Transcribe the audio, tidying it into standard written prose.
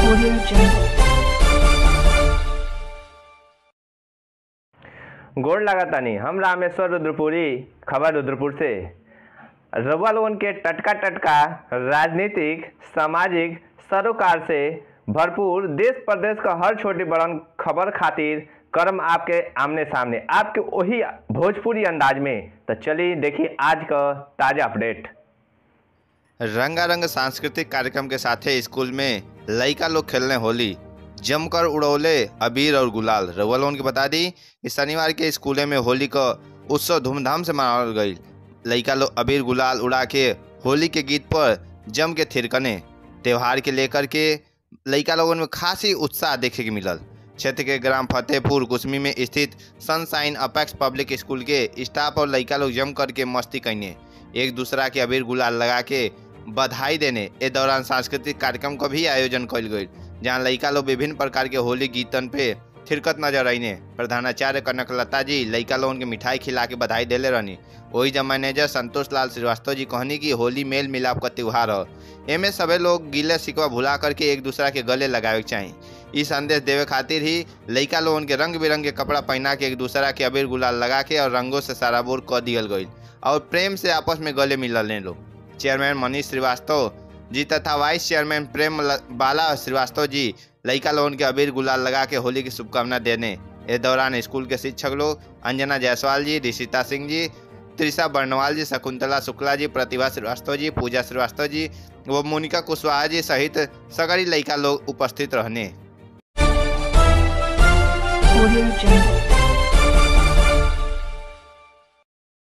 Audio Jungle। गोड़ लगातानी हम रामेश्वर रुद्रपुरी, खबर रुद्रपुर से। रउआ लोगन के टटका टटका राजनीतिक, सामाजिक, सरोकार से भरपूर देश प्रदेश का हर छोटी बड़न खबर खातिर करम आपके आमने सामने, आपके वही भोजपुरी अंदाज में। तो चलिए देखिए आज का ताजा अपडेट। रंगारंग सांस्कृतिक कार्यक्रम के साथ स्कूल में लड़का लोग खेलने होली, जमकर उड़ौले अबीर और गुलाल। रउआ लोगन के बता दी कि शनिवार के स्कूल में होली का उत्सव धूमधाम से मनावल गई। लड़का लोग अबीर गुलाल उड़ा के होली के गीत पर जम के थिरकने। त्यौहार के लेकर के लड़का लोगों में खास ही उत्साह देखे के मिलल। क्षेत्र के ग्राम फतेहपुर कुसमी में स्थित सनशाइन अपेक्स पब्लिक स्कूल के स्टाफ और लड़का लोग जम करके मस्ती करने, एक दूसरा के अबीर गुलाल लगा के बधाई देने। इस दौरान सांस्कृतिक कार्यक्रम का भी आयोजन कल गई, जहाँ लड़का लोग विभिन्न प्रकार के होली गीतन पे थिरकत नजर आईने। प्रधानाचार्य कनकलता जी लड़का लोगन के मिठाई खिला के बधाई देले रहनी। वही जब मैनेजर संतोष लाल श्रीवास्तव जी कहनी कि होली मेल मिलाप का त्यौहार हो, एमे सभी लोग गिले शिकवा भुला करके एक दूसरा के गले लगावे के चाहिए। इस संदेश देवे खातिर ही लड़का लोगन के रंग बिरंगे कपड़ा पहना के एक दूसरा के अबीर गुलाल लगा के और रंगों से सराबोर कर दियल गई और प्रेम से आपस में गले मिलने लोग। चेयरमैन मनीष श्रीवास्तव जी तथा वाइस चेयरमैन प्रेम बाला श्रीवास्तव जी लड़का लोगन के अबीर गुलाल लगा के होली की शुभकामना देने। इस दौरान स्कूल के शिक्षक लोग अंजना जायसवाल जी, ऋषिता सिंह जी, त्रिषा बर्नवाल जी, शकुंतला शुक्ला जी, प्रतिभा श्रीवास्तव जी, पूजा श्रीवास्तव जी व मोनिका कुशवाहा जी सहित सगरी लड़का लोग उपस्थित रहने। Audio Jungle।